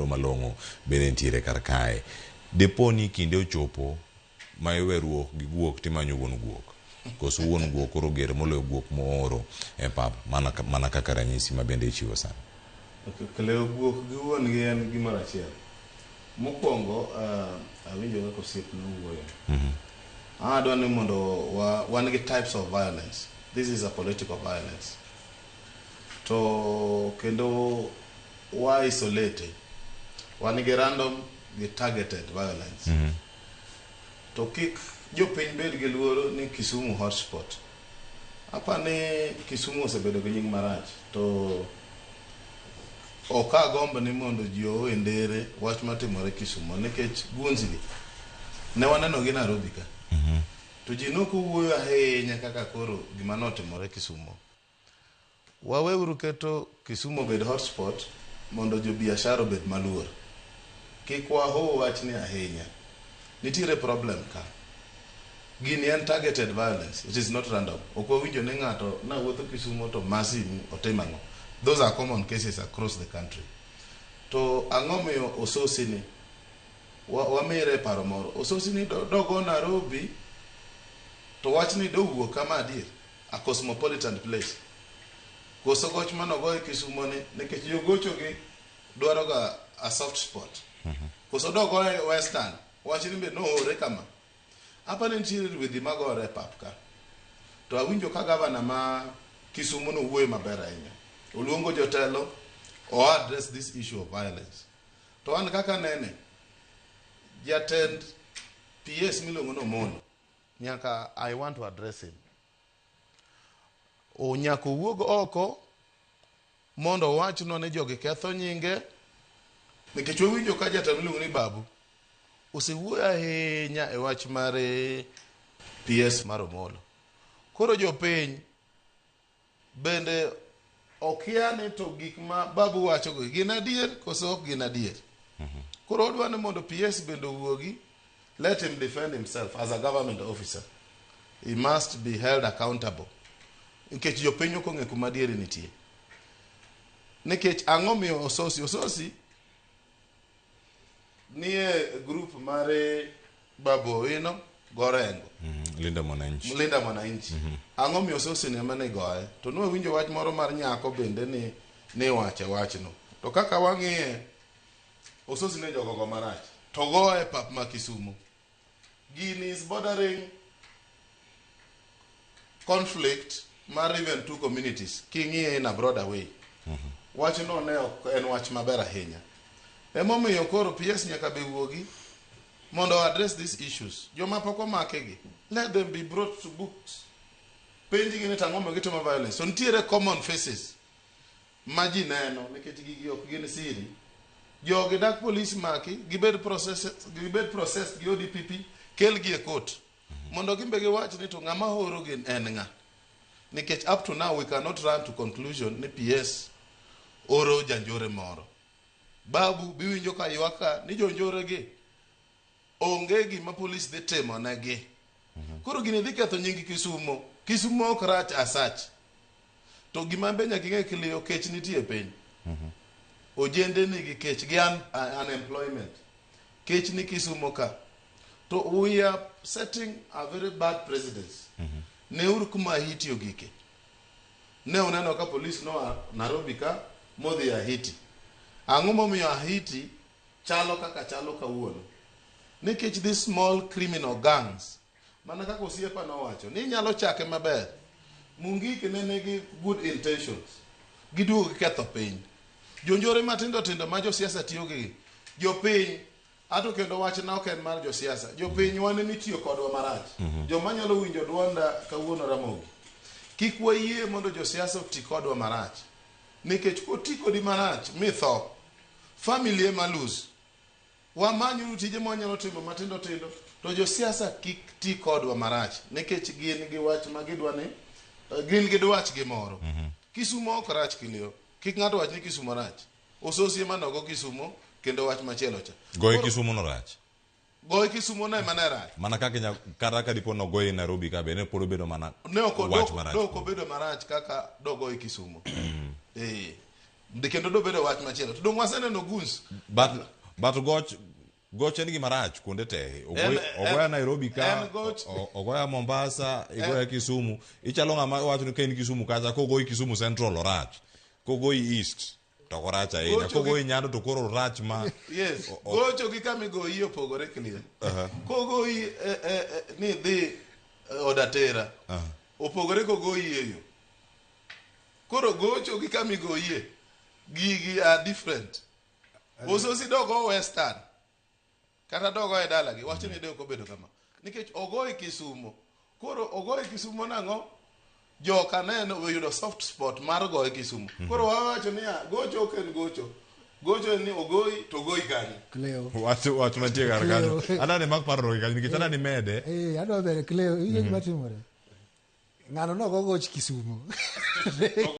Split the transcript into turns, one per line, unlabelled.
malongo bende ntiere kar kae. Depo ni kinde ochopo ma iweruok gi guok timanyo wuon guok. Koso wuon guok koro ger moloyo guok mooro e pap mana kaka ranyisi ma bende ichiwo sana.
Kaleo guok gi wuon gi en gima rachiel. Mokwongo awinjo kaka osiep wuoyo. Adwa ni mondo wan gi types of violence. This is a political violence. To kendo isolate. Wan gi random gi targeted violence. To kik jopiny bed gi luoro ni Kisumu hotspot. Apa ni Kisumu osebedo gi nying marach. To oka gombo ni mondo ji oendere wach matimore Kisumu nikech gunzgi ne waneno gi Nairobi ka. To ji nokowuoyo ahinya kaka koro gima notimore Kisumu. Waweuru keto Kisumu bed hotspot mondo jo biashara bed maluor. Kik waho wach ni ahinya. Nitiere problem ka. Gini en targeted violence. It is not random. Ok wawinjo ni ng'ato na wuotho Kisumu to masi otimang'o. Those are common cases across the country. To ang'o miyo Ososi ni wamire paro moro. Ososi ni dogo Nairobi to wach ni dowuok kama adier a cosmopolitan place. Koso goch manogo e Kisumu ni nikech jogocho gi dwaro ga a soft spot. Koso dogo e western wach ni be noore kama. Apa ni ntiere rwedhi magore e pap ka. To awinjo ka gavana ma Kisumu no wuoyo maber ahinya. Oluongo jotelo o address this issue of violence. To an kaka nene jatend PS milongo no mono nyaka I want to address him. O nyako wuog oko mondo wach no ne jogi ketho nyinge nikech owinjo ka jatelo milongo ni Babu osewuoyo ahinya e wach mare PS mar Omolo. Koro jopiny bende okia ni to gik ma Babu wacho go gin adier koso ok gin adier. Koro odwa ni mondo PS bende wuogi, let him defend himself as a government officer. He must be held accountable. Nikech jopiny ok ong'e kuma adieri nitie. Nikech ang'o miyo Ososi nie group mare Babu Owino Gorengo.
Linda Mwananchi.
Ang'o miyo Ososi ni amane goye. To no winjo wach moro mar nyako bende ni wacho wachno. To kaka wang'iye Ososi ne jogo go marach. To goye pap ma Kisumu. Gini is bordering conflict mar even two communities. King'iye in a broader way. Wach no ne en wach maber ahinya. Emomiyo koro PS nyaka be wuogi mondo address these issues. Joma pok omakegi, let them be brought to books. Penji gini tang'o mo gitimo violence. So ntiere common faces ma ji neno nikech gigi ok gin siri. Jogi dak police maki gibed processed gi ODPP kel gi e court mondo gimbe gi wach ni to ng'ama horo gin en ng'a. Nikech up to now we cannot run to conclusion ni PS oro janjore moro. Babu biwinjo ka ywaka ni jonjore gi onge gima police dhi timo negi. Koro gini dhi ketho nying Kisumu. Kisumu ok rach asach. To gima be nyaka ing'e Kilio kech nitie piny. Ojende nigi kech gi unemployment. Kech ni Kisumu ka. To we are setting a very bad precedence. Ne uru kuma Ahiti ogike. Ne uneno ka police no Nairobi ka modhi Ahiti. Ang'o momiyo Ahiti chalo kaka chalo kawuono. Nikech these small criminal gangs mana kaka osiepa nowacho ni nyalo chake maber. Mungiki ne nigi good intentions. Giduogo ketho piny. Jonjore matindo ma josiasa tiyo gi jopiny ato kendo wach na ok en mar josiasa. Jopiny wane mitiyo kodwa marach. Joma nyalo winjo duonda kawuono Ramogi. Kik wayie mondo josiasa oti kodwa marach. Nikech koti kodi marach mitho family ema lose. Wamanyu tije mwanyalo timo matindo to josiasa kik ti kodwa marach nikech gin gi wach ma gidwa ni gin gi dwach gi moro. Kisumu ok rach Kilio. Kik ng'ato wach ni Kisumu rach. Ososi ema nogo Kisumu kendo wach machielo cha.
Goye Kisumu no rach.
Goye Kisumu no ema ne rach.
Mana kaka kata dipo no goye Nairobi ka be ne poro bedo mana wach marach.
Ne ok obedo marach kaka dogoye Kisumu. kendo dobedo wach machielo to dong waseneno guns
but goch en gima rach kuonde te ogoya Nairobi ka ogoya Mombasa igoya Kisumu ichalo ng'ama wacho ni kain Kisumu kacha kogoyi Kisumu Central orach kogoyi East to korach ahinya kogoyi Nyando to koro rach ma
yes gocho gi kamigoyi opogore clear kogoyi ni dhi odatera opogore kogoyi eyo koro gocho gi kamigoyi gigi are different ososi dogo Western kata dogo e dalagi wacho ni deko bedo kama nikech ogoyi Kisumu koro ogoyi Kisumu nang'o joka neno oyudo soft spot mar goyi Kisumu koro wawacho ni gocho ok en gocho en ni ogoyi to goyi kanyo
wach mantie kar kanyo adani mak paro kanyo nikech adani mede
adwa bere Cleo iyo gima timore ng'ano no gogoch Kisumu